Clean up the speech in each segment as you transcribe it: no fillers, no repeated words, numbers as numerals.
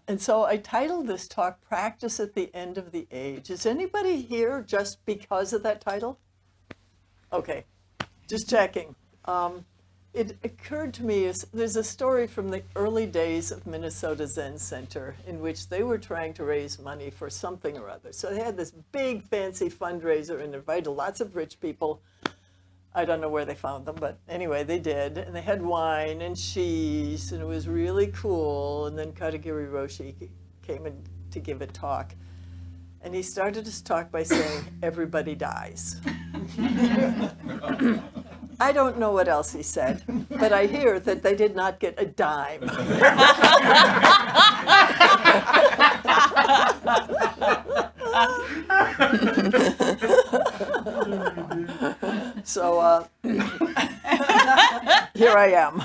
And so I titled this talk, Practice at the End of the Age. Is anybody here just because of that title? Okay, just checking. It occurred to me, there's a story from the early days of Minnesota Zen Center in which they were trying to raise money for something or other. So they had this big fancy fundraiser and invited lots of rich people. I don't know where they found them, but anyway, they did. And they had wine and cheese, and it was really cool. And then Katagiri Roshi came in to give a talk. And he started his talk by saying, everybody dies. I don't know what else he said, but I hear that they did not get a dime. So here I am.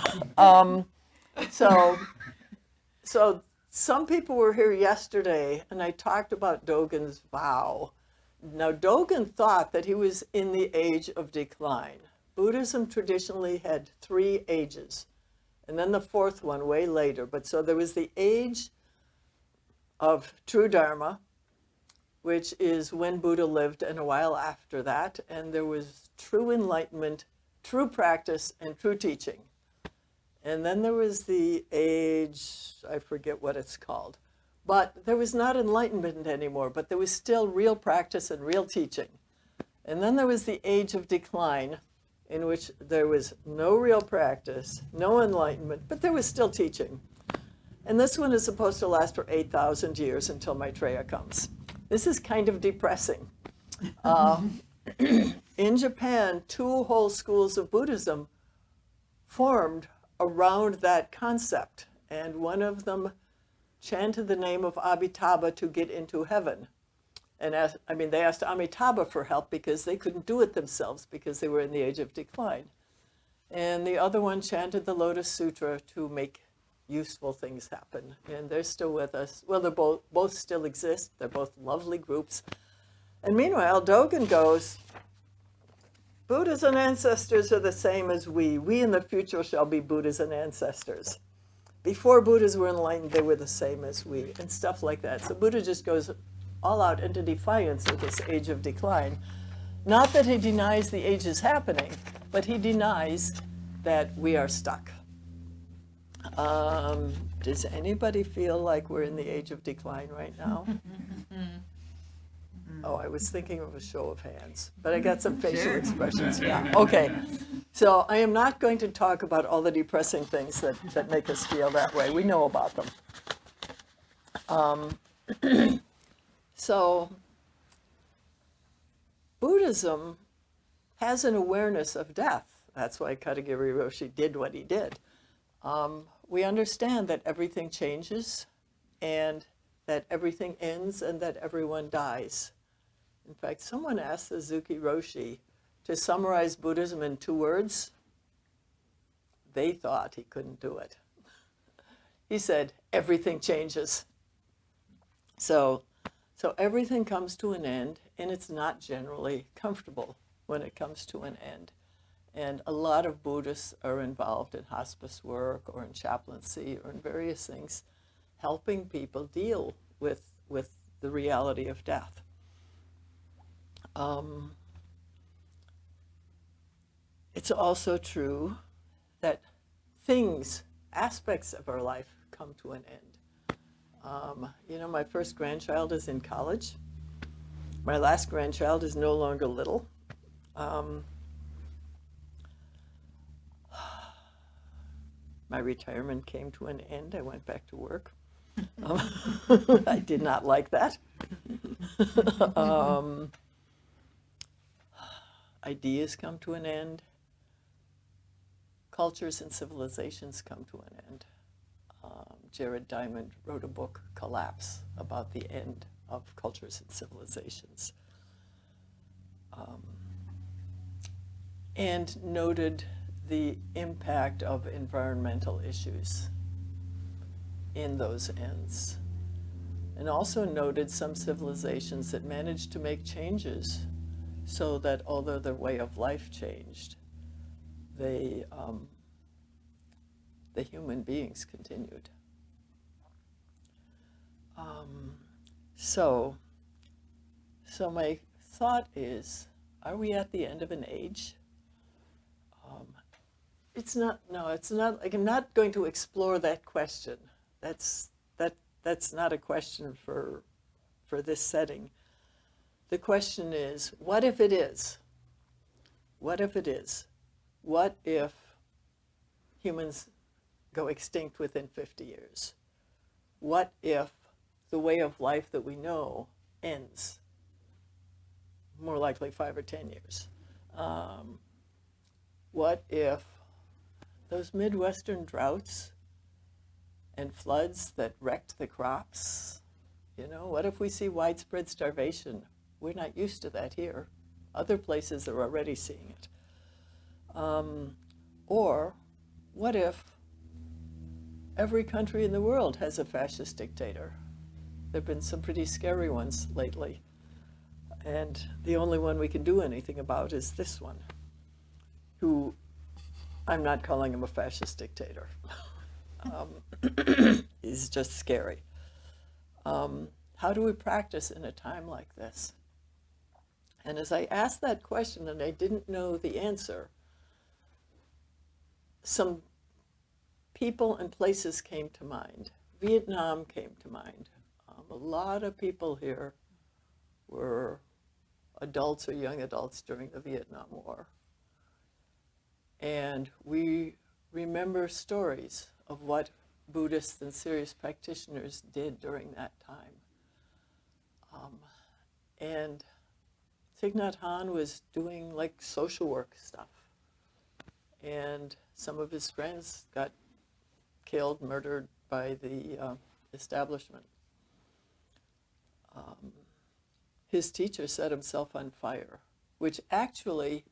So some people were here yesterday, and I talked about Dogen's vow. Now, Dogen thought that he was in the age of decline. Buddhism traditionally had 3 ages, and then the 4th one way later. But so there was the age of true Dharma, which is when Buddha lived, and a while after that. And there was true enlightenment, true practice, and true teaching. And then there was the age, I forget what it's called, but there was not enlightenment anymore, but there was still real practice and real teaching. And then there was the age of decline, in which there was no real practice, no enlightenment, but there was still teaching. And this one is supposed to last for 8,000 years until Maitreya comes. This is kind of depressing. In Japan, 2 whole schools of Buddhism formed around that concept. And one of them chanted the name of Amitabha to get into heaven. And they asked Amitabha for help because they couldn't do it themselves because they were in the age of decline. And the other one chanted the Lotus Sutra to make useful things happen. And they're still with us. Well, they both still exist. They're both lovely groups. And meanwhile, Dogen goes, Buddhas and ancestors are the same as we. We in the future shall be Buddhas and ancestors. Before Buddhas were enlightened, they were the same as we, and stuff like that. So Buddha just goes all out into defiance of this age of decline. Not that he denies the age is happening, but he denies that we are stuck. Does anybody feel like we're in the age of decline right now? Oh, I was thinking of a show of hands, but I got some facial expressions. Yeah, okay. So I am not going to talk about all the depressing things that make us feel that way. We know about them. So Buddhism has an awareness of death. That's why Katagiri Roshi did what he did. We understand that everything changes and that everything ends and that everyone dies. In fact, someone asked Suzuki Roshi to summarize Buddhism in 2 words. They thought he couldn't do it. He said, everything changes. So everything comes to an end, and it's not generally comfortable when it comes to an end. And a lot of Buddhists are involved in hospice work or in chaplaincy or in various things, helping people deal with the reality of death. It's also true that things, aspects of our life come to an end. My first grandchild is in college. My last grandchild is no longer little. My retirement came to an end. I went back to work. I did not like that. Ideas come to an end. Cultures and civilizations come to an end. Jared Diamond wrote a book, Collapse, about the end of cultures and civilizations. And noted the impact of environmental issues in those ends. And also noted some civilizations that managed to make changes so that although their way of life changed, they the human beings continued. So my thought is, are we at the end of an age? It's not, no, it's not, like, I'm not going to explore that question. That's not a question for this setting. The question is, what if it is? What if it is? What if humans go extinct within 50 years? What if the way of life that we know ends? More likely 5 or 10 years. What if those Midwestern droughts and floods that wrecked the crops, what if we see widespread starvation? We're not used to that here. Other places are already seeing it. Or what if every country in the world has a fascist dictator? There have been some pretty scary ones lately. And the only one we can do anything about is this one, who I'm not calling him a fascist dictator. He's just scary. How do we practice in a time like this? And as I asked that question and I didn't know the answer, some people and places came to mind. Vietnam came to mind. A lot of people here were adults or young adults during the Vietnam War. And we remember stories of what Buddhists and serious practitioners did during that time. And Thich Nhat Hanh was doing like social work stuff. And some of his friends got killed, murdered by the establishment. His teacher set himself on fire, which actually,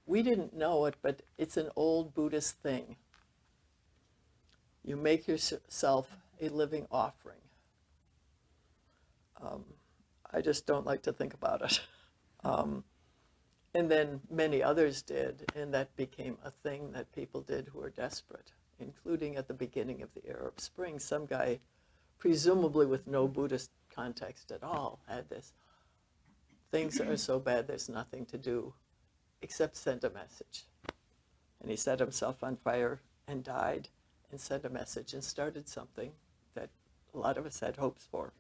we didn't know it, but it's an old Buddhist thing. You make yourself a living offering. I just don't like to think about it. And then many others did, and that became a thing that people did who were desperate, including at the beginning of the Arab Spring. Some guy, presumably with no Buddhist context at all, had this. Things are so bad, there's nothing to do except send a message. And he set himself on fire and died and sent a message and started something that a lot of us had hopes for.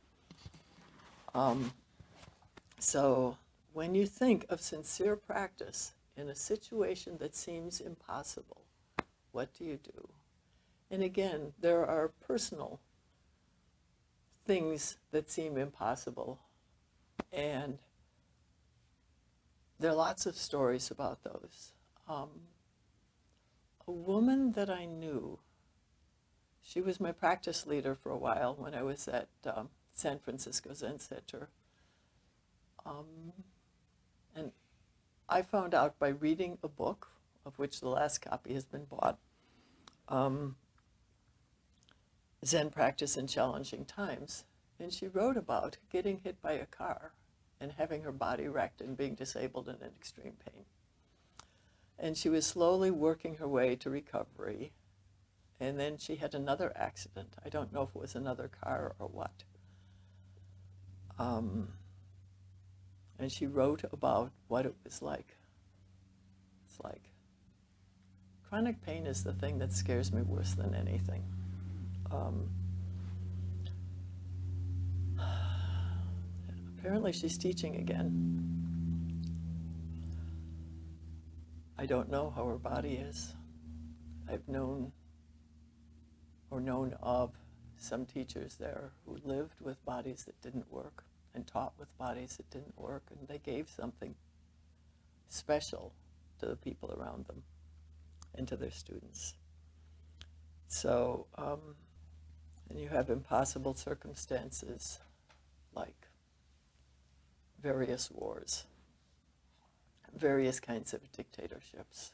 So when you think of sincere practice in a situation that seems impossible, what do you do? And again, there are personal things that seem impossible, and there are lots of stories about those. A woman that I knew, she was my practice leader for a while when I was at San Francisco Zen Center. And I found out by reading a book, of which the last copy has been bought, Zen Practice in Challenging Times. And she wrote about getting hit by a car and having her body wrecked and being disabled and in extreme pain. And she was slowly working her way to recovery. And then she had another accident. I don't know if it was another car or what. And she wrote about what it was like. It's like, chronic pain is the thing that scares me worse than anything. Apparently she's teaching again. I don't know how her body is. I've known of some teachers there who lived with bodies that didn't work and taught with bodies that didn't work, and they gave something special to the people around them and to their students. So, and you have impossible circumstances like various wars, various kinds of dictatorships.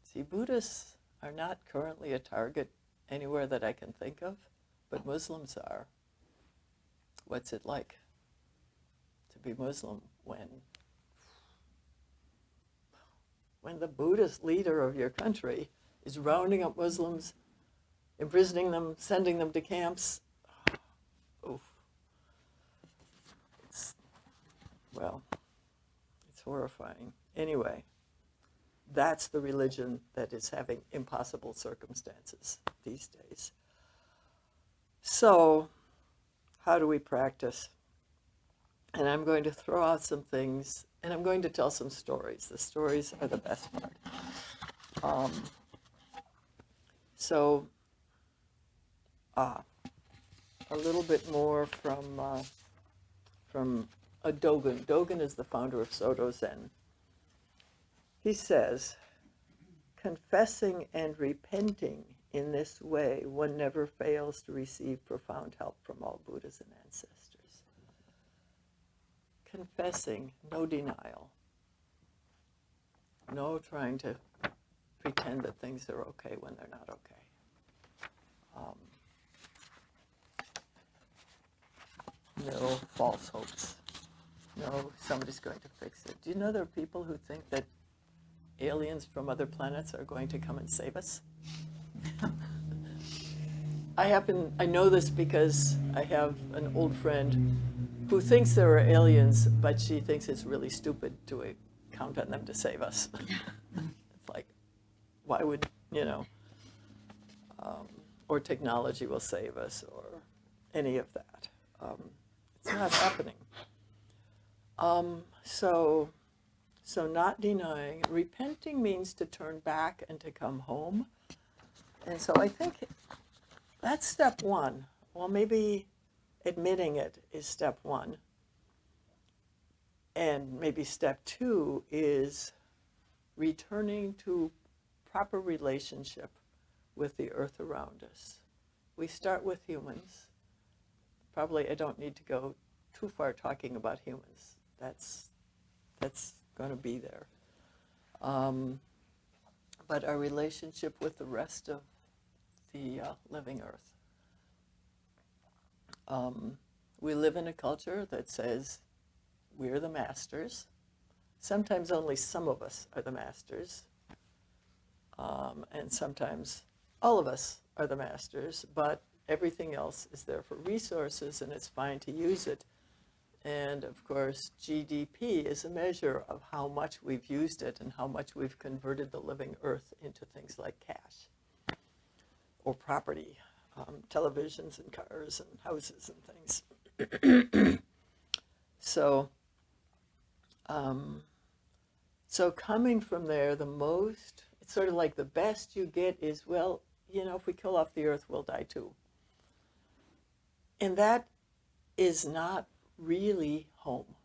See, Buddhists are not currently a target anywhere that I can think of, but Muslims are. What's it like to be Muslim when when the Buddhist leader of your country is rounding up Muslims, imprisoning them, sending them to camps. Oof. Well, it's horrifying. Anyway, that's the religion that is having impossible circumstances these days. So, how do we practice? And I'm going to throw out some things, and I'm going to tell some stories. The stories are the best part. A little bit more from a Dogen. Dogen is the founder of Soto Zen. He says, confessing and repenting in this way, one never fails to receive profound help from all Buddhas and ancestors. Confessing, no denial. No trying to pretend that things are okay when they're not okay. No false hopes. No, somebody's going to fix it. Do you know there are people who think that aliens from other planets are going to come and save us? I know this because I have an old friend who thinks there are aliens, but she thinks it's really stupid to count on them to save us. It's like, why would, or technology will save us, or any of that. It's not happening. So not denying. Repenting means to turn back and to come home. And so I think that's step one. Well, maybe admitting it is step one. And maybe step two is returning to proper relationship with the earth around us. We start with humans. Probably I don't need to go too far talking about humans. That's going to be there. But our relationship with the rest of the living earth. We live in a culture that says we're the masters. Sometimes only some of us are the masters. And sometimes all of us are the masters, but everything else is there for resources, and it's fine to use it. And of course, GDP is a measure of how much we've used it and how much we've converted the living earth into things like cash or property, televisions and cars and houses and things. So coming from there, it's sort of like the best you get is, well, if we kill off the earth, we'll die too. And that is not really home.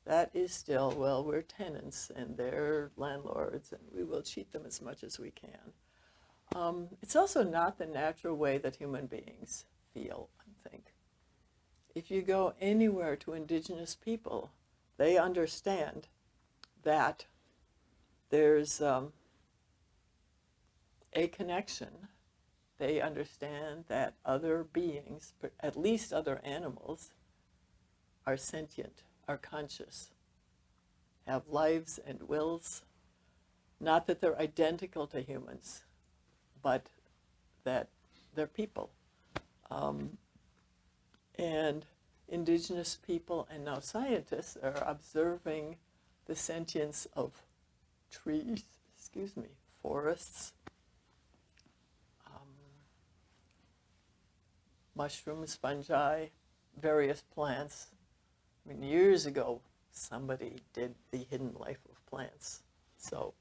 That is still, well, we're tenants and they're landlords and we will cheat them as much as we can. It's also not the natural way that human beings feel, I think. If you go anywhere to indigenous people, they understand that there's a connection. They understand that other beings, at least other animals, are sentient, are conscious, have lives and wills. Not that they're identical to humans, but that they're people. And indigenous people and now scientists are observing the sentience of trees, forests, mushrooms, fungi, various plants. I mean, years ago, somebody did the hidden life of plants. So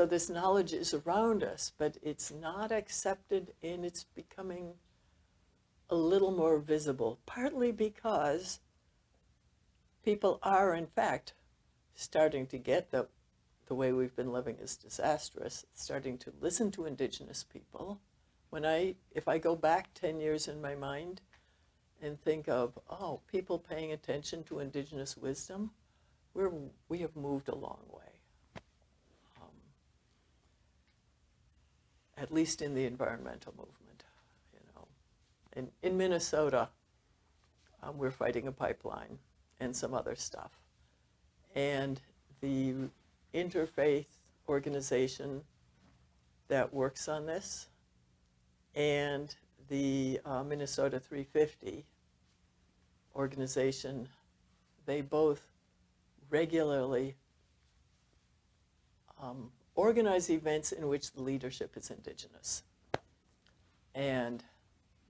this knowledge is around us, but it's not accepted, and it's becoming a little more visible, partly because people are, in fact, starting to get the way we've been living is disastrous, starting to listen to indigenous people. If I go back 10 years in my mind and think of, people paying attention to indigenous wisdom, we have moved a long way. At least in the environmental movement. In Minnesota, we're fighting a pipeline and some other stuff. And the interfaith organization that works on this, and the Minnesota 350 organization. They both regularly organize events in which the leadership is indigenous and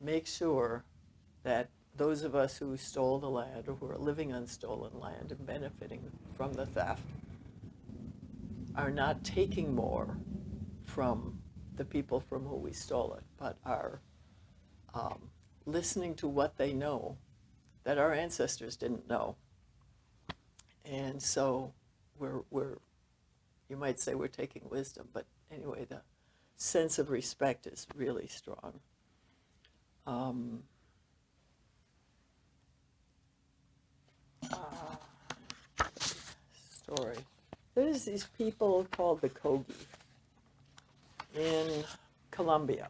make sure that those of us who stole the land or who are living on stolen land and benefiting from the theft are not taking more from the people from whom we stole it, but are listening to what they know that our ancestors didn't know. And so we're you might say we're taking wisdom, but anyway, the sense of respect is really strong. Story. There's these people called the Koch in Colombia.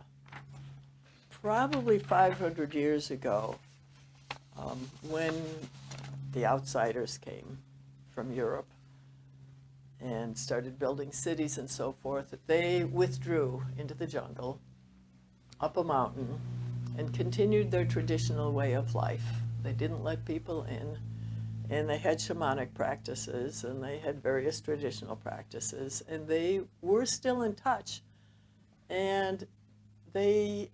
Probably 500 years ago, when the outsiders came from Europe and started building cities and so forth, they withdrew into the jungle, up a mountain, and continued their traditional way of life. They didn't let people in, and they had shamanic practices, and they had various traditional practices, and they were still in touch. And they,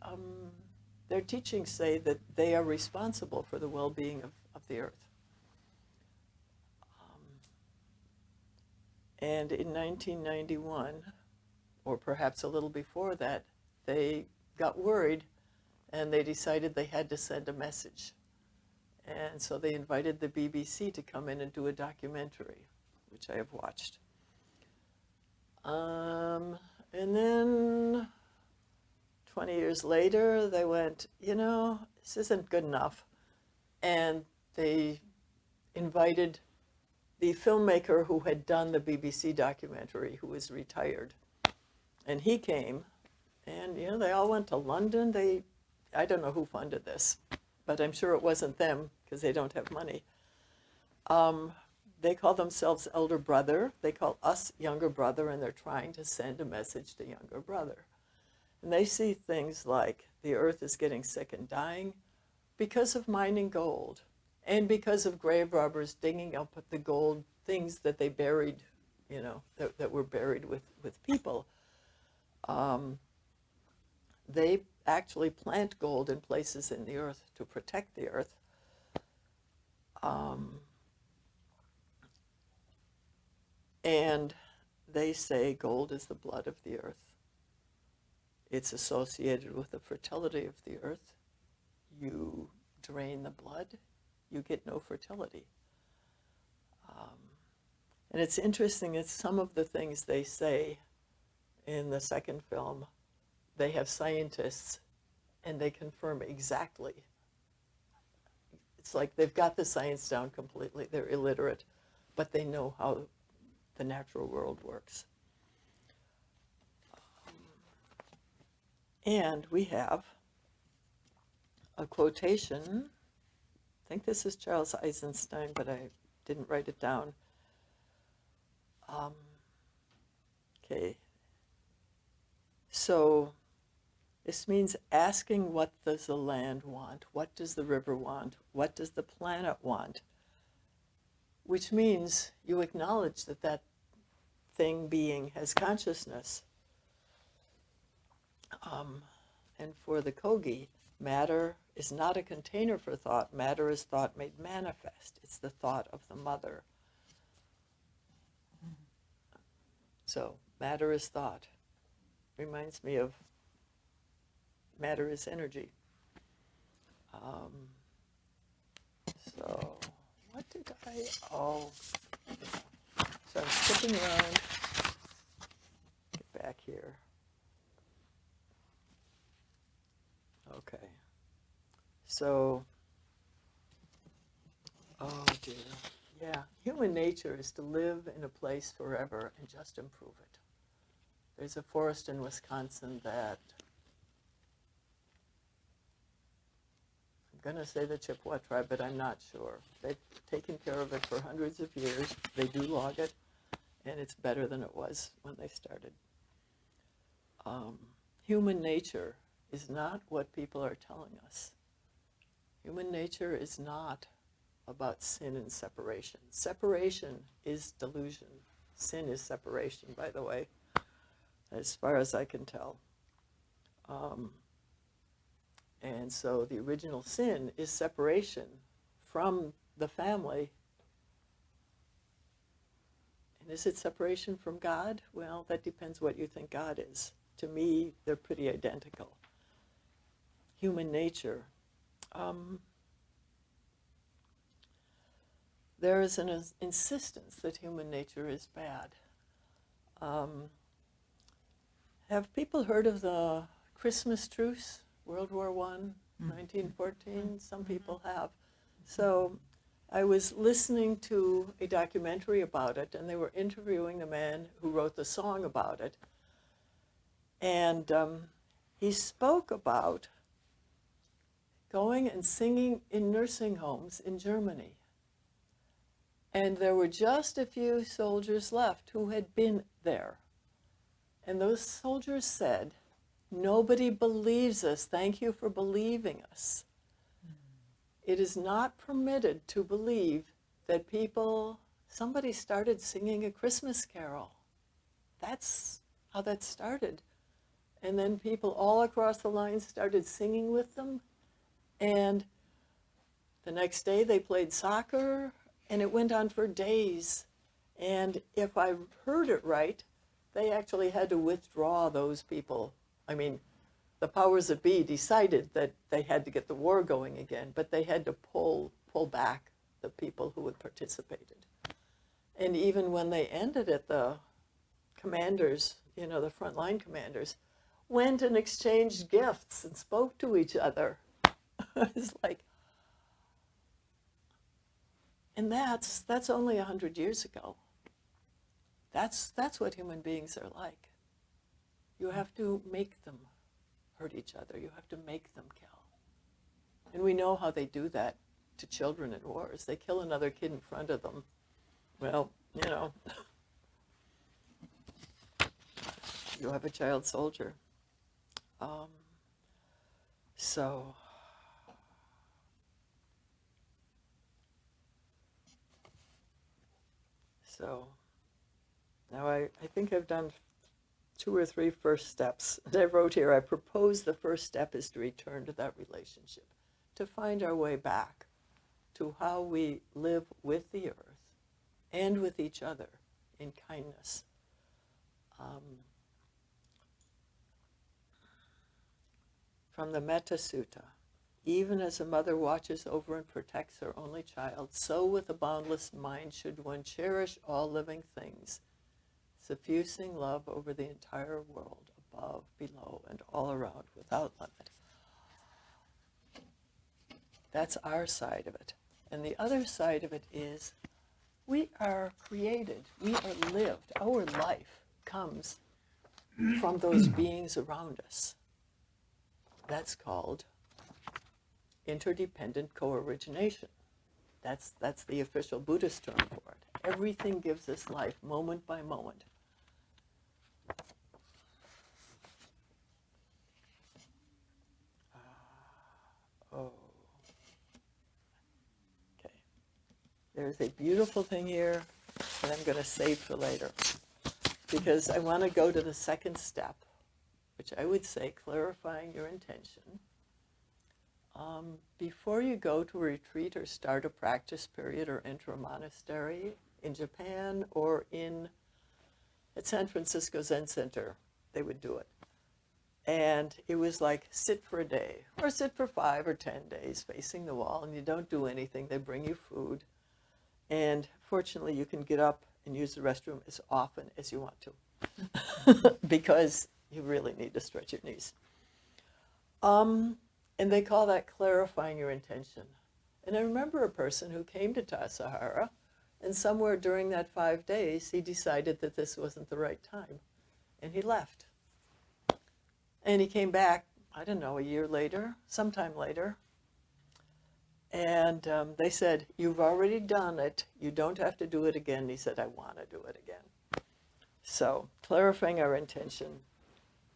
their teachings say that they are responsible for the well-being of the earth. And in 1991, or perhaps a little before that, they got worried and they decided they had to send a message. And so they invited the BBC to come in and do a documentary, which I have watched. And then 20 years later, they went, you know, this isn't good enough. And they invited the filmmaker who had done the BBC documentary, who was retired. And he came, and, you know, they all went to London. I don't know who funded this, but I'm sure it wasn't them, because they don't have money. They call themselves Elder Brother. They call us Younger Brother, and they're trying to send a message to Younger Brother. And they see things like the earth is getting sick and dying because of mining gold, and because of grave robbers digging up the gold things that they buried, you know, that were buried with people. They actually plant gold in places in the earth to protect the earth. And they say gold is the blood of the earth. It's associated with the fertility of the earth. You drain the blood, you get no fertility. And it's interesting that some of the things they say in the second film, they have scientists and they confirm exactly. It's like they've got the science down completely. They're illiterate, but they know how the natural world works. And we have a quotation. I think this is Charles Eisenstein, but I didn't write it down. Okay. So this means asking, what does the land want? What does the river want? What does the planet want? Which means you acknowledge that that thing, being, has consciousness. And for the Kogi, matter is not a container for thought. Matter is thought made manifest. It's the thought of the mother. So matter is thought. Reminds me of matter is energy. So what did I, so I'm skipping around. Get back here. Okay. So, oh dear. Yeah, human nature is to live in a place forever and just improve it. There's a forest in Wisconsin that, I'm going to say the Chippewa tribe, but I'm not sure. They've taken care of it for hundreds of years. They do log it, and it's better than it was when they started. Human nature is not what people are telling us. Human nature is not about sin and separation. Separation is delusion. Sin is separation, by the way, as far as I can tell. And so the original sin is separation from the family. And is it separation from God? Well, that depends what you think God is. To me, they're pretty identical. Human nature. There is an insistence that human nature is bad. Have people heard of the Christmas truce, World War I, 1914? Some people have. So I was listening to a documentary about it, and they were interviewing the man who wrote the song about it. And he spoke about going and singing in nursing homes in Germany. And there were just a few soldiers left who had been there. And those soldiers said, "Nobody believes us. Thank you for believing us." It is not permitted to believe that somebody started singing a Christmas carol. That's how that started. And then people all across the line started singing with them. And the next day they played soccer, and it went on for days. And if I heard it right, they actually had to withdraw those people. I mean, the powers that be decided that they had to get the war going again, but they had to pull back the people who had participated. And even when they ended it, the commanders, the frontline commanders, went and exchanged gifts and spoke to each other. It's like, and that's only 100 years ago. That's what human beings are like. You have to make them hurt each other. You have to make them kill. And we know how they do that to children in wars. They kill another kid in front of them. Well, you have a child soldier. So now I think I've done 2 or 3 first steps. And I wrote here, I propose the first step is to return to that relationship, to find our way back to how we live with the earth and with each other in kindness. From the Metta Sutta, even as a mother watches over and protects her only child, so with a boundless mind should one cherish all living things, suffusing love over the entire world, above, below, and all around, without limit. That's our side of it. And the other side of it is we are created, we are lived. Our life comes from those beings around us. That's called interdependent co-origination. That's the official Buddhist term for it. Everything gives us life, moment by moment. Okay. There's a beautiful thing here that I'm going to save for later, because I want to go to the second step, which I would say clarifying your intention. Before you go to a retreat or start a practice period or enter a monastery in Japan or at San Francisco Zen Center, they would do it. And it was like sit for a day or sit for 5 or 10 days facing the wall, and you don't do anything. They bring you food. And fortunately, you can get up and use the restroom as often as you want to because you really need to stretch your knees. And they call that clarifying your intention. And I remember a person who came to Tassajara, and somewhere during that 5 days, he decided that this wasn't the right time, and he left. And he came back, I don't know, a year later, sometime later, and they said, "You've already done it. You don't have to do it again." He said, "I want to do it again." So clarifying our intention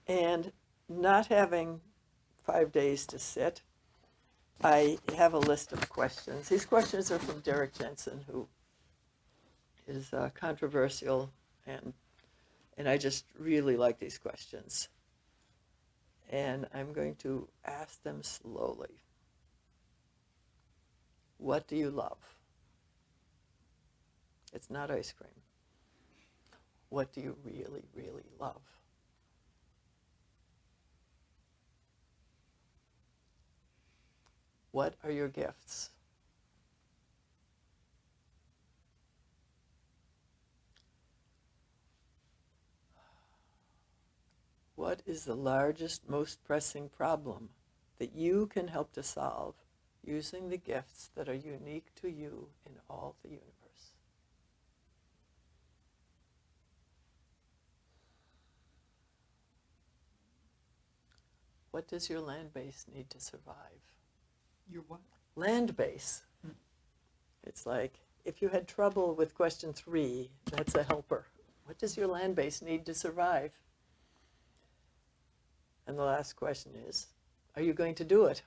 and not having 5 days to sit, I have a list of questions. These questions are from Derek Jensen, who is controversial, and I just really like these questions. And I'm going to ask them slowly. What do you love? It's not ice cream. What do you really, really love? What are your gifts? What is the largest, most pressing problem that you can help to solve using the gifts that are unique to you in all the universe? What does your land base need to survive? Your what? Land base. It's like, if you had trouble with question 3, that's a helper. What does your land base need to survive? And the last question is, are you going to do it?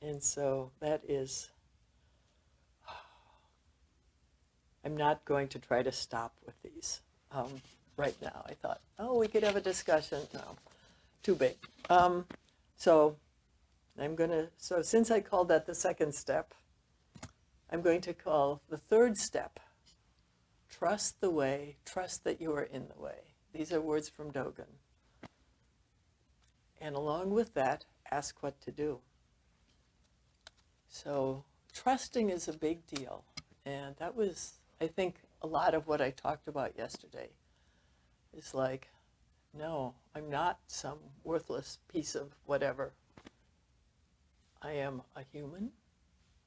And so that is, I'm not going to try to stop with these right now. I thought, oh, we could have a discussion. No, too big. So I'm going to, so since I called that the second step, I'm going to call the third step, trust the way, trust that you are in the way. These are words from Dogen. And along with that, ask what to do. So trusting is a big deal. And that was, I think, a lot of what I talked about yesterday. It's like, no, I'm not some worthless piece of whatever. I am a human.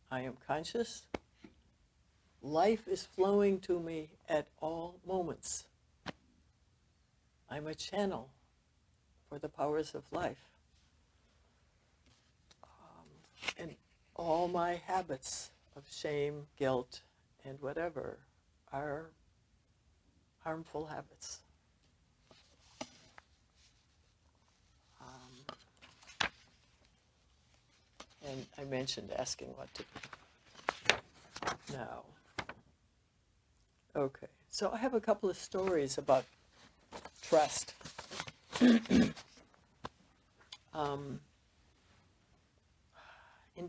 I am conscious. Life is flowing to me at all moments. I'm a channel for the powers of life. And all my habits of shame, guilt, and whatever are harmful habits. And I mentioned asking what to do. Now, okay, so I have a couple of stories about trust. In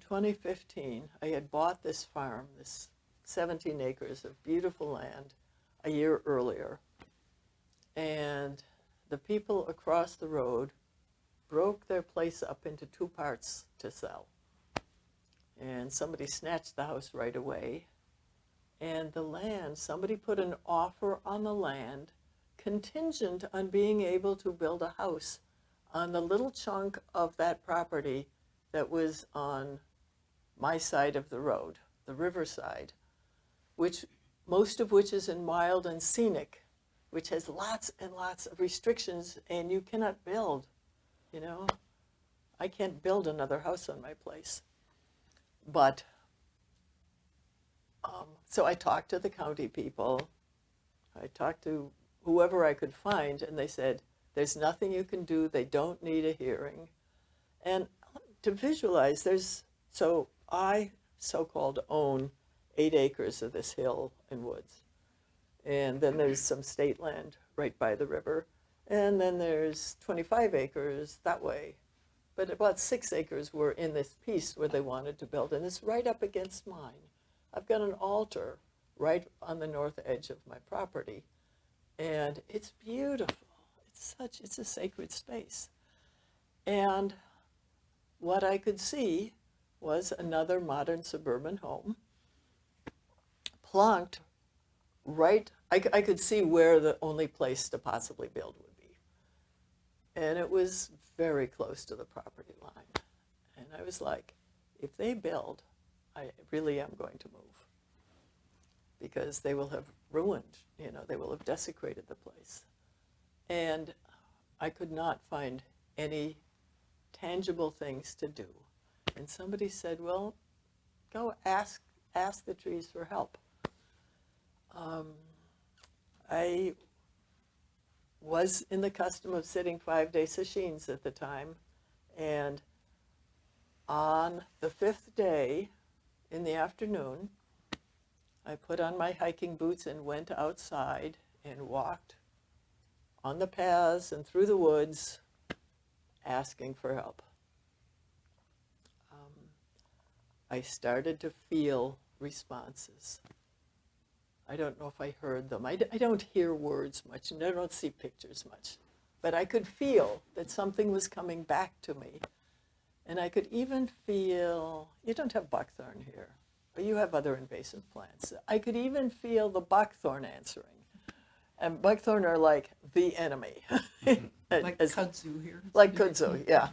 2015, I had bought this farm, this 17 acres of beautiful land, a year earlier. And the people across the road broke their place up into 2 parts to sell. And somebody snatched the house right away. And the land, somebody put an offer on the land contingent on being able to build a house on the little chunk of that property that was on my side of the road, the riverside, which most of which is in wild and scenic, which has lots and lots of restrictions, and you cannot build, you know. I can't build another house on my place. But, so I talked to the county people, I talked to whoever I could find, and they said, there's nothing you can do, they don't need a hearing. And to visualize, so I so-called own 8 acres of this hill and woods. And then there's some state land right by the river. And then there's 25 acres that way. But about 6 acres were in this piece where they wanted to build. And it's right up against mine. I've got an altar right on the north edge of my property. And it's beautiful. It's a sacred space. And what I could see was another modern suburban home plonked right, I could see where the only place to possibly build would be. And it was very close to the property line. And I was like, if they build, I really am going to move. Because they will have ruined, they will have desecrated the place. And I could not find any tangible things to do. And somebody said, well, go ask the trees for help. I was in the custom of sitting 5-day sessions at the time, and on the 5th day in the afternoon, I put on my hiking boots and went outside and walked on the paths and through the woods asking for help. I started to feel responses. I don't know if I heard them. I don't hear words much, and I don't see pictures much. But I could feel that something was coming back to me. And I could even feel, you don't have buckthorn here, but you have other invasive plants. I could even feel the buckthorn answering. And buckthorn are like the enemy. Like kudzu here. Like kudzu, yeah.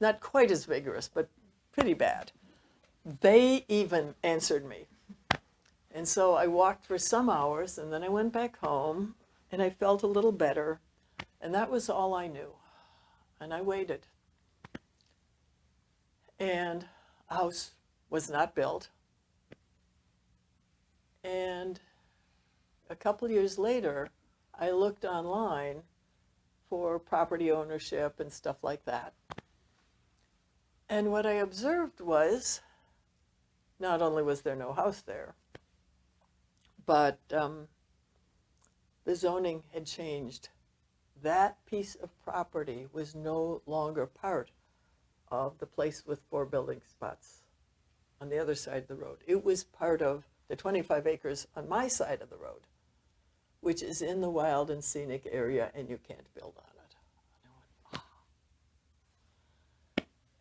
Not quite as vigorous, but pretty bad. They even answered me. And so I walked for some hours, and then I went back home, and I felt a little better. And that was all I knew. And I waited. And a house was not built. And a couple years later, I looked online for property ownership and stuff like that. And what I observed was, not only was there no house there, but the zoning had changed. That piece of property was no longer part of the place with 4 building spots on the other side of the road. It was part of the 25 acres on my side of the road, which is in the wild and scenic area, and you can't build on it. And I went, ah.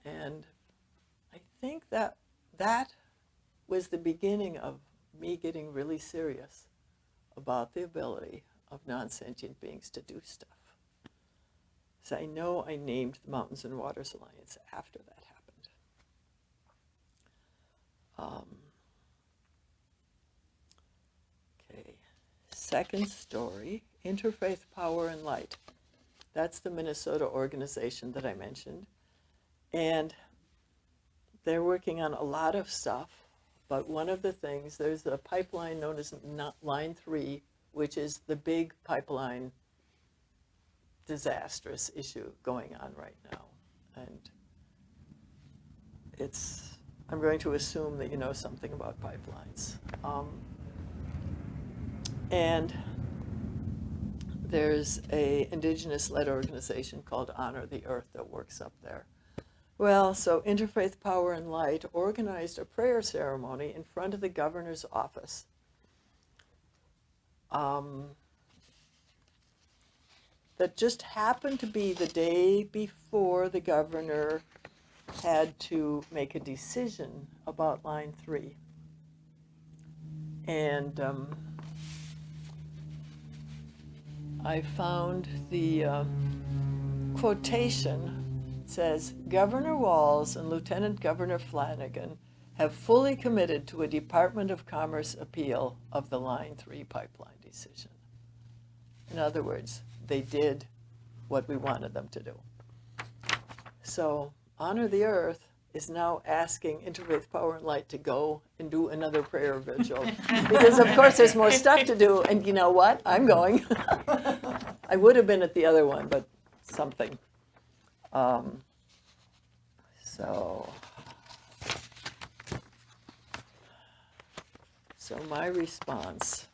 And I think that was the beginning of me getting really serious about the ability of non-sentient beings to do stuff. So I know I named the Mountains and Waters Alliance after that happened. Okay, second story, Interfaith Power and Light. That's the Minnesota organization that I mentioned. And they're working on a lot of stuff, but one of the things, there's a pipeline known as Line 3, which is the big pipeline disastrous issue going on right now. And I'm going to assume that you know something about pipelines. And there's a indigenous-led organization called Honor the Earth that works up there. Well, so Interfaith Power and Light organized a prayer ceremony in front of the governor's office. That just happened to be the day before the governor had to make a decision about Line 3. And I found the quotation. It says, Governor Walz and Lieutenant Governor Flanagan have fully committed to a Department of Commerce appeal of the Line 3 pipeline decision. In other words, they did what we wanted them to do. So Honor the Earth is now asking Interfaith Power and Light to go and do another prayer vigil. Because of course there's more stuff to do, and you know what? I'm going. I would have been at the other one, but something. So my response,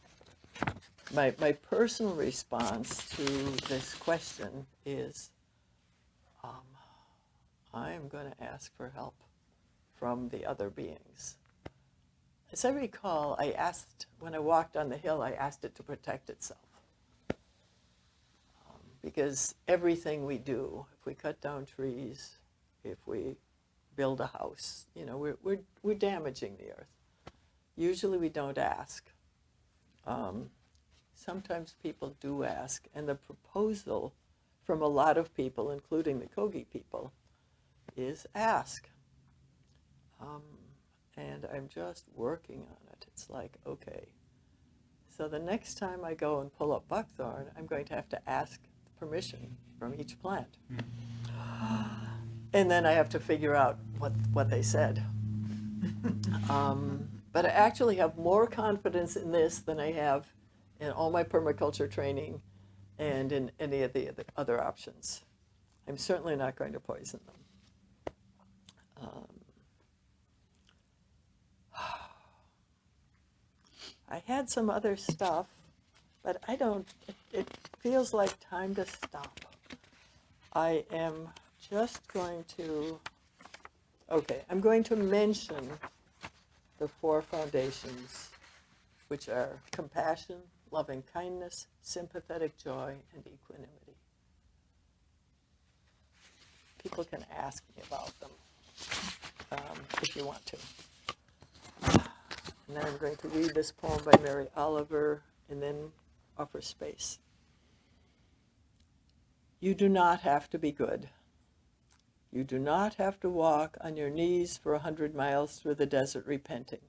my personal response to this question is, I am going to ask for help from the other beings. As I recall, I asked, when I walked on the hill, I asked it to protect itself. Because everything we do, if we cut down trees, if we build a house, you know, we're damaging the earth. Usually we don't ask. Sometimes people do ask, and the proposal from a lot of people, including the Kogi people, is ask. And I'm just working on it. It's like, okay, so the next time I go and pull up buckthorn, I'm going to have to ask permission from each plant. And then I have to figure out what they said. But I actually have more confidence in this than I have in all my permaculture training and in any of the other options. I'm certainly not going to poison them. I had some other stuff, but I don't, it feels like time to stop. I am just going to, okay, I'm going to mention the 4 foundations, which are compassion, loving kindness, sympathetic joy, and equanimity. People can ask me about them if you want to. And then I'm going to read this poem by Mary Oliver and then offer space. You do not have to be good. You do not have to walk on your knees for 100 miles through the desert repenting.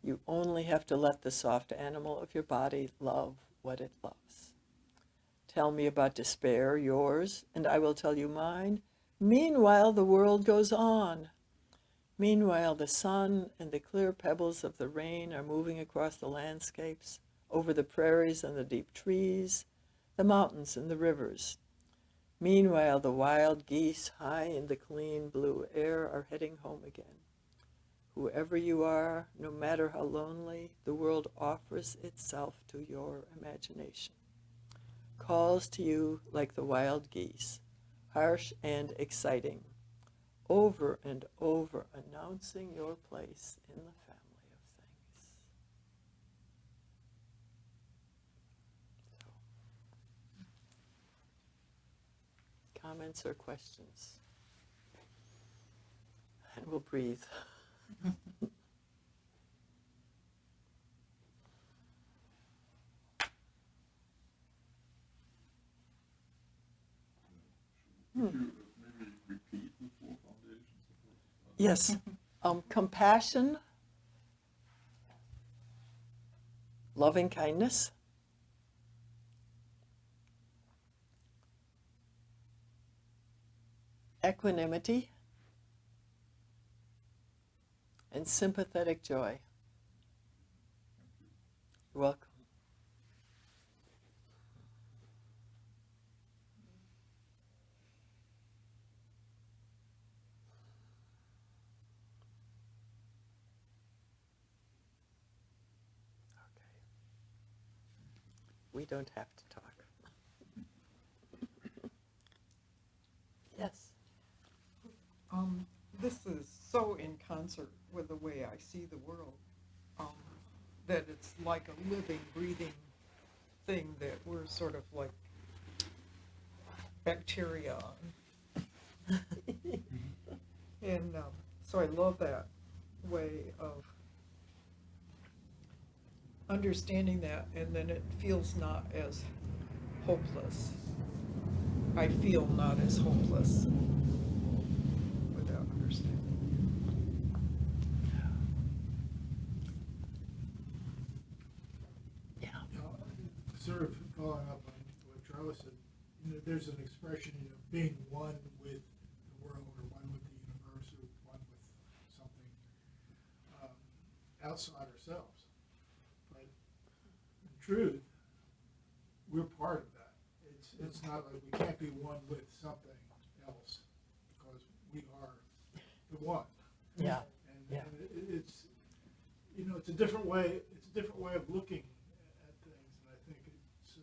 You only have to let the soft animal of your body love what it loves. Tell me about despair, yours, and I will tell you mine. Meanwhile, the world goes on. Meanwhile, the sun and the clear pebbles of the rain are moving across the landscapes, over the prairies and the deep trees, the mountains and the rivers. Meanwhile, the wild geese high in the clean blue air are heading home again. Whoever you are, no matter how lonely, the world offers itself to your imagination, calls to you like the wild geese, harsh and exciting, over and over announcing your place in the family of things. So, comments or questions? And we'll breathe. Maybe repeat the 4 foundations? Yes. Compassion, loving kindness, equanimity, and sympathetic joy. You're welcome. We don't have to talk. Yes. This is so in concert with the way I see the world, that it's like a living, breathing thing that we're sort of like bacteria on. And so I love that way of understanding that, and then it feels not as hopeless. I feel not as hopeless without understanding. Yeah. Sort of following up on what Charles said, there's an expression, being one with the world, or one with the universe, or one with something outside ourselves. But in truth, we're part of that. It's not like we can't be one with something else, because we are the one. Yeah. And it's it's a different way. It's a different way of looking at things, and I think it's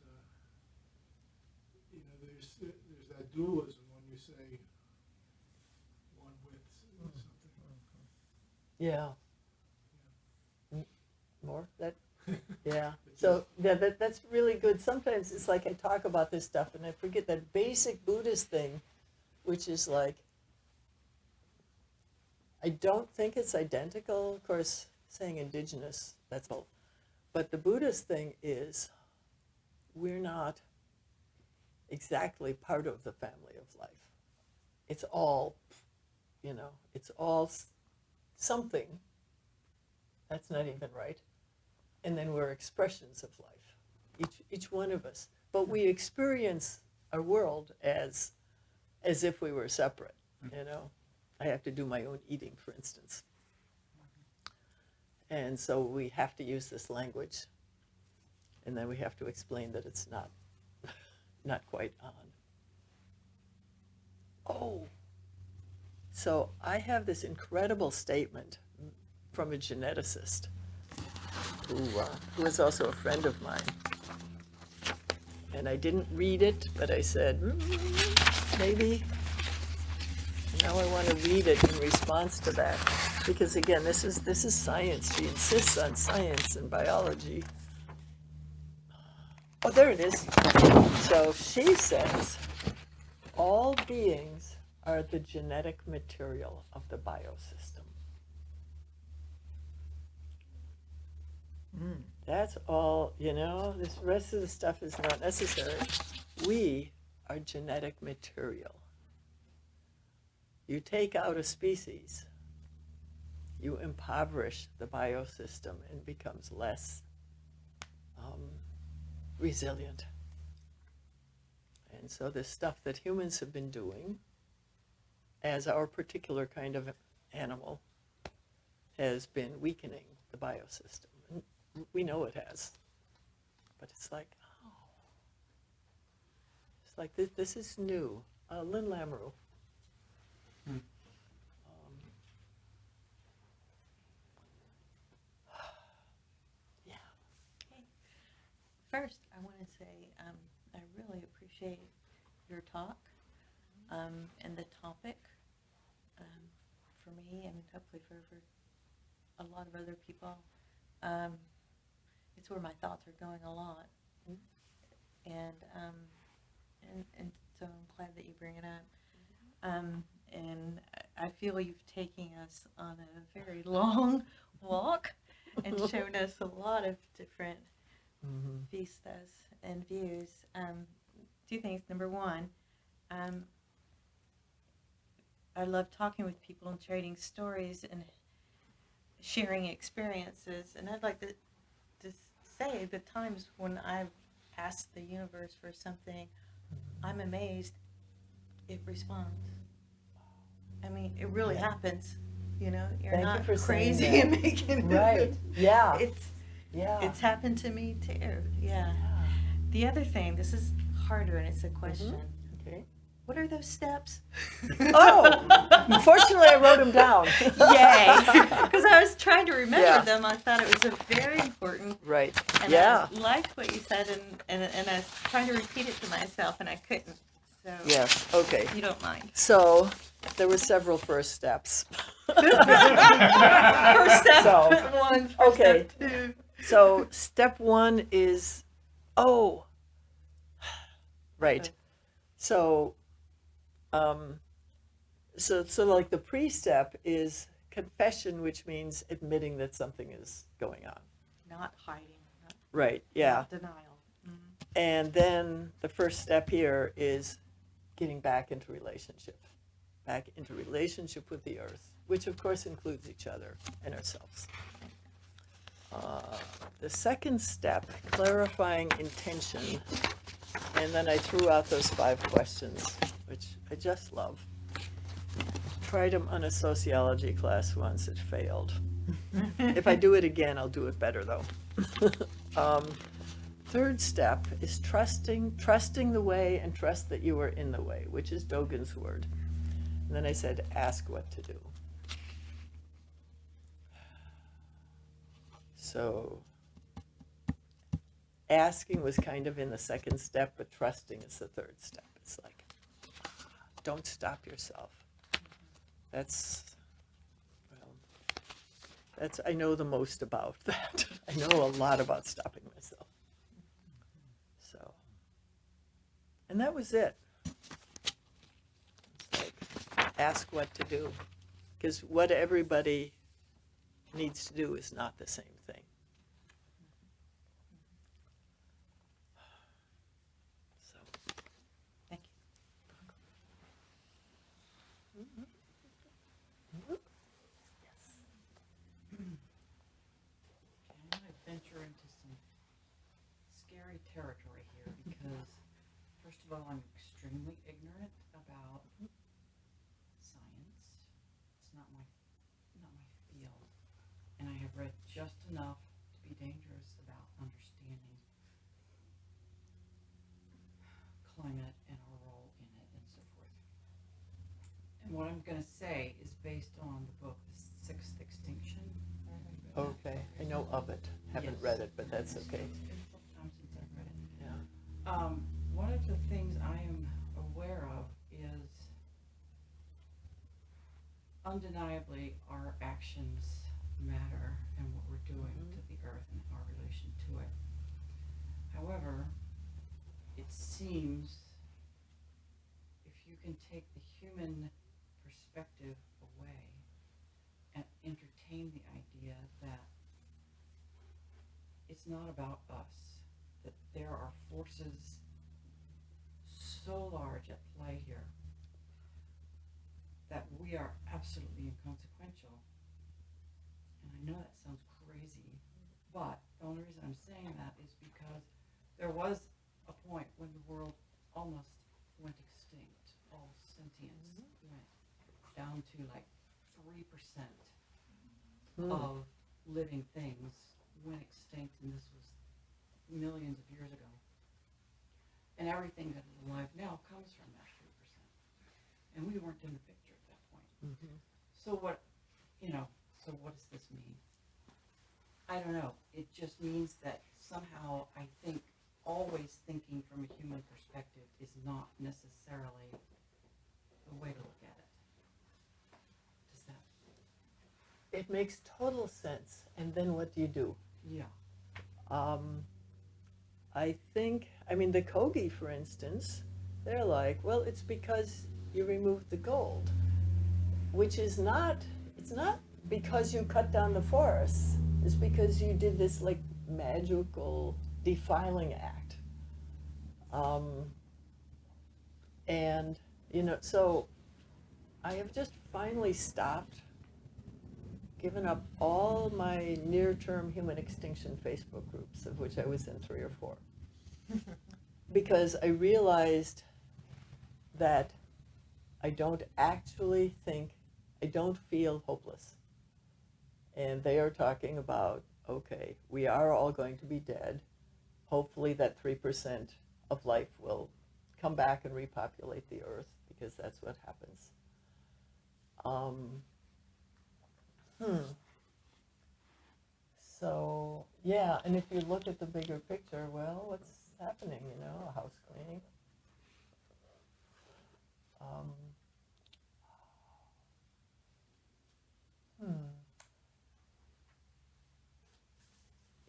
there's that dualism when you say one with something. Yeah. More? Yeah. So that's really good. Sometimes it's like I talk about this stuff and I forget that basic Buddhist thing, which is like, I don't think it's identical. Of course, saying indigenous, that's all. But the Buddhist thing is, we're not exactly part of the family of life. It's all, it's all something. That's not even right. And then we're expressions of life, each one of us. But we experience our world as if we were separate, I have to do my own eating, for instance. And so we have to use this language. And then we have to explain that it's not quite on. Oh, so I have this incredible statement from a geneticist who is also a friend of mine. And I didn't read it, but I said, maybe. Now I want to read it in response to that. Because again, this is science. She insists on science and biology. Oh, there it is. So she says, all beings are the genetic material of the biosystem. That's all, this rest of the stuff is not necessary. We are genetic material. You take out a species, you impoverish the biosystem and becomes less resilient. And so this stuff that humans have been doing as our particular kind of animal has been weakening the biosystem. And we know it has. But it's like, it's like this is new. Lynn Lamoureux. First, I want to say I really appreciate your talk and the topic. For me, and hopefully for a lot of other people, it's where my thoughts are going a lot. And so I'm glad that you bring it up. And I feel you've taken us on a very long walk and shown us a lot of different vistas and views. Two things. Number one, I love talking with people and trading stories and sharing experiences. And I'd like to say the times when I've asked the universe for something, I'm amazed it responds. I mean, it really happens. You're Thank not you for crazy saying and making Right. Yeah. It's happened to me too. Yeah. The other thing, this is harder and it's a question. Okay. What are those steps? Oh, fortunately I wrote them down. Yay! Because I was trying to remember Yeah. them. I thought it was a very important. Right. And Yeah. I liked what you said, and I was trying to repeat it to myself, and I couldn't. So. Yes. Okay. You don't mind. So there were several first steps. First step So, one. First okay. Step two. So step one is, right. Okay. So, so like the pre-step is confession, which means admitting that something is going on. Not hiding. Not, Right. Yeah. not denial. And then the first step here is getting back into relationship with the earth, which of course includes each other and ourselves. The second step, clarifying intention, and then I threw out those 5 questions, which I just love. Tried them on a sociology class once, it failed. If I do it again, I'll do it better though. Third step is trusting the way and trust that you are in the way, which is Dogen's word. And then I said, ask what to do. So asking was kind of in the second step, but trusting is the third step. It's like, don't stop yourself. I know the most about that. I know a lot about stopping myself. So, and that was it. It's like, ask what to do. Because what everybody needs to do is not the same thing. So, Thank you. I'm going to venture into some scary territory here because, first of all, I'm extremely ignorant about science. It's not my field, and I have read just enough to be dangerous about understanding climate and our role in it and so forth. And what I'm going to say is based on the book, The Sixth Extinction. Okay, I know of it. Haven't Yes. read it, but that's Yes, okay. It's been some time since I've read it. Yeah. One of the things I am aware of is undeniably our actions matter and what we're doing Mhm. to the earth and our relation to it. However, it seems if you can take the human perspective away and entertain the idea that it's not about us, that there are forces so large at play here that we are absolutely inconsequential. And I know that sounds crazy, but the only reason I'm saying that is because there was a point when the world almost went extinct. All sentience went down to like 3% of living things went extinct, and this was millions of years ago. And everything that is alive now comes from that 3%. And we weren't in the picture at that point. Mhm. So what does this mean? I don't know. It just means that somehow I think always thinking from a human perspective is not necessarily the way to look at it. Does that? It makes total sense. And then what do you do? Yeah. I think, I mean, the Kogi, for instance, they're like, well, it's because you removed the gold, which is not, it's not because you cut down the forests. It's because you did this like magical defiling act. And, so I have just finally stopped, given up all my near-term human extinction Facebook groups, of which I was in 3 or 4, because I realized that I don't actually think, I don't feel hopeless. And they are talking about, okay, we are all going to be dead. Hopefully that 3% of life will come back and repopulate the earth, because that's what happens. So, yeah, and if you look at the bigger picture, well, what's happening, a house cleaning?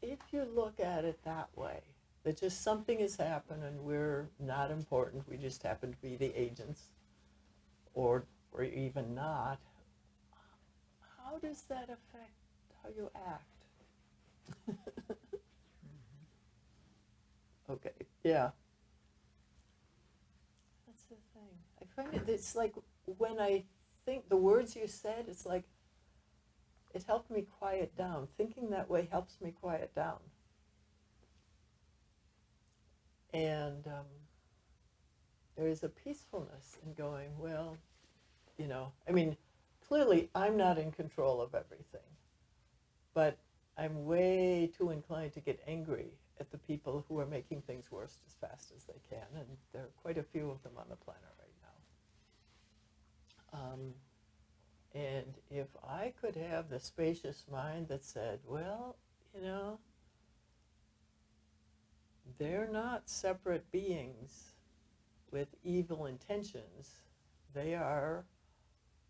If you look at it that way, that just something has happened and we're not important, we just happen to be the agents, or even not, how does that affect how you act? Okay, yeah. That's the thing. I find it's like when I think the words you said, it's like it helped me quiet down. Thinking that way helps me quiet down. And there is a peacefulness in going, well, I mean, clearly I'm not in control of everything, but I'm way too inclined to get angry at the people who are making things worse as fast as they can, and there are quite a few of them on the planet right now. And if I could have the spacious mind that said, well, they're not separate beings with evil intentions. They are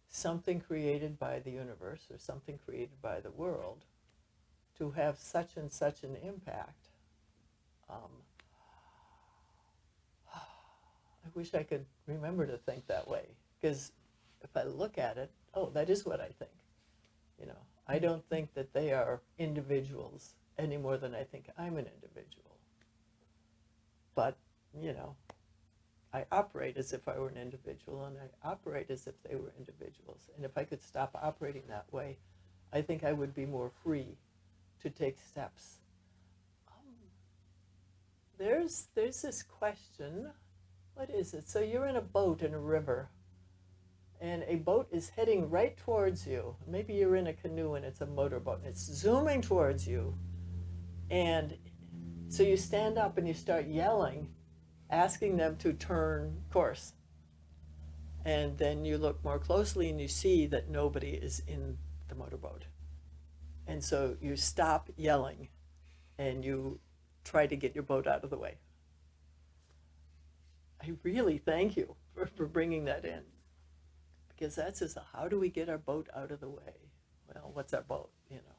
something created by the universe or something created by the world to have such and such an impact. I wish I could remember to think that way, because if I look at it, oh, that is what I think. I don't think that they are individuals any more than I think I'm an individual. But, I operate as if I were an individual, and I operate as if they were individuals. And if I could stop operating that way, I think I would be more free to take steps. There's this question, what is it? So you're in a boat in a river, and a boat is heading right towards you. Maybe you're in a canoe and it's a motorboat and it's zooming towards you. And so you stand up and you start yelling, asking them to turn course. And then you look more closely and you see that nobody is in the motorboat. And so you stop yelling and you try to get your boat out of the way. I really thank you for bringing that in. Because that's just, how do we get our boat out of the way? Well, what's our boat, you know?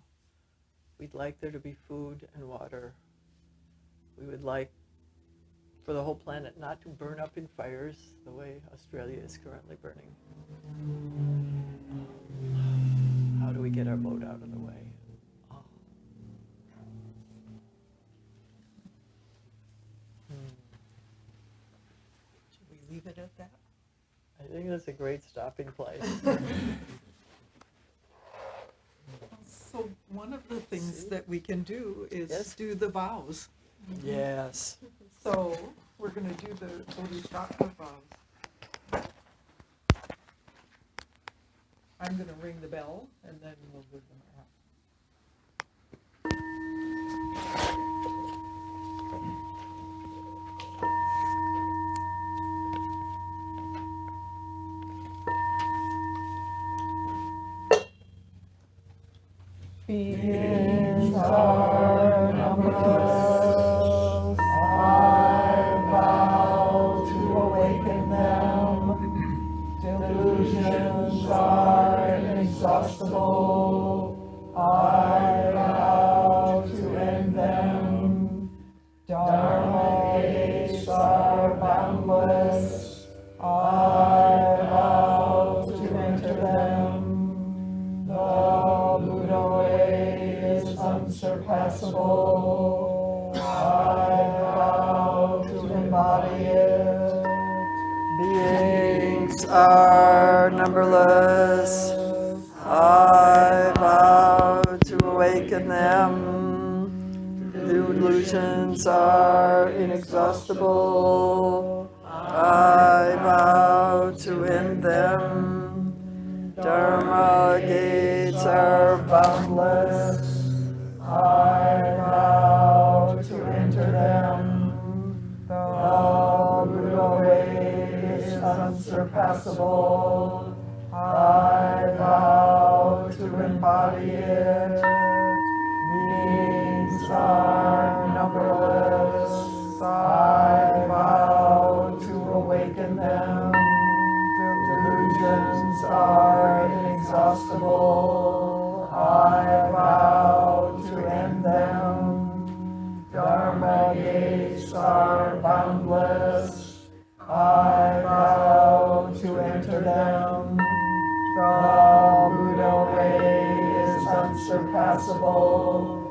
We'd like there to be food and water. We would like for the whole planet not to burn up in fires the way Australia is currently burning. How do we get our boat out of the way? Oh. Should we leave it at that? I think that's a great stopping place. So one of the things that we can do is Yes. do the vows. Yes. So we're going to do the Bodhisattva vows. I'm going to ring the bell and then we'll do them out. Beings are numberless. I vow to awaken them. Delusions are inexhaustible. I vow to end them. Dharma gates are boundless. I vow to enter them. The Buddha way is unsurpassable. I vow to embody it. Beings are numberless. I vow to awaken them. Delusions are inexhaustible. I vow to end them. Dharma gates are boundless. I vow to enter them. The Buddha way is unsurpassable. I vow to embody it. Beings are numberless. I vow to awaken them. Delusions are inexhaustible. I vow to end them. Dharma gates are boundless. I vow to enter them. The Buddha way is unsurpassable.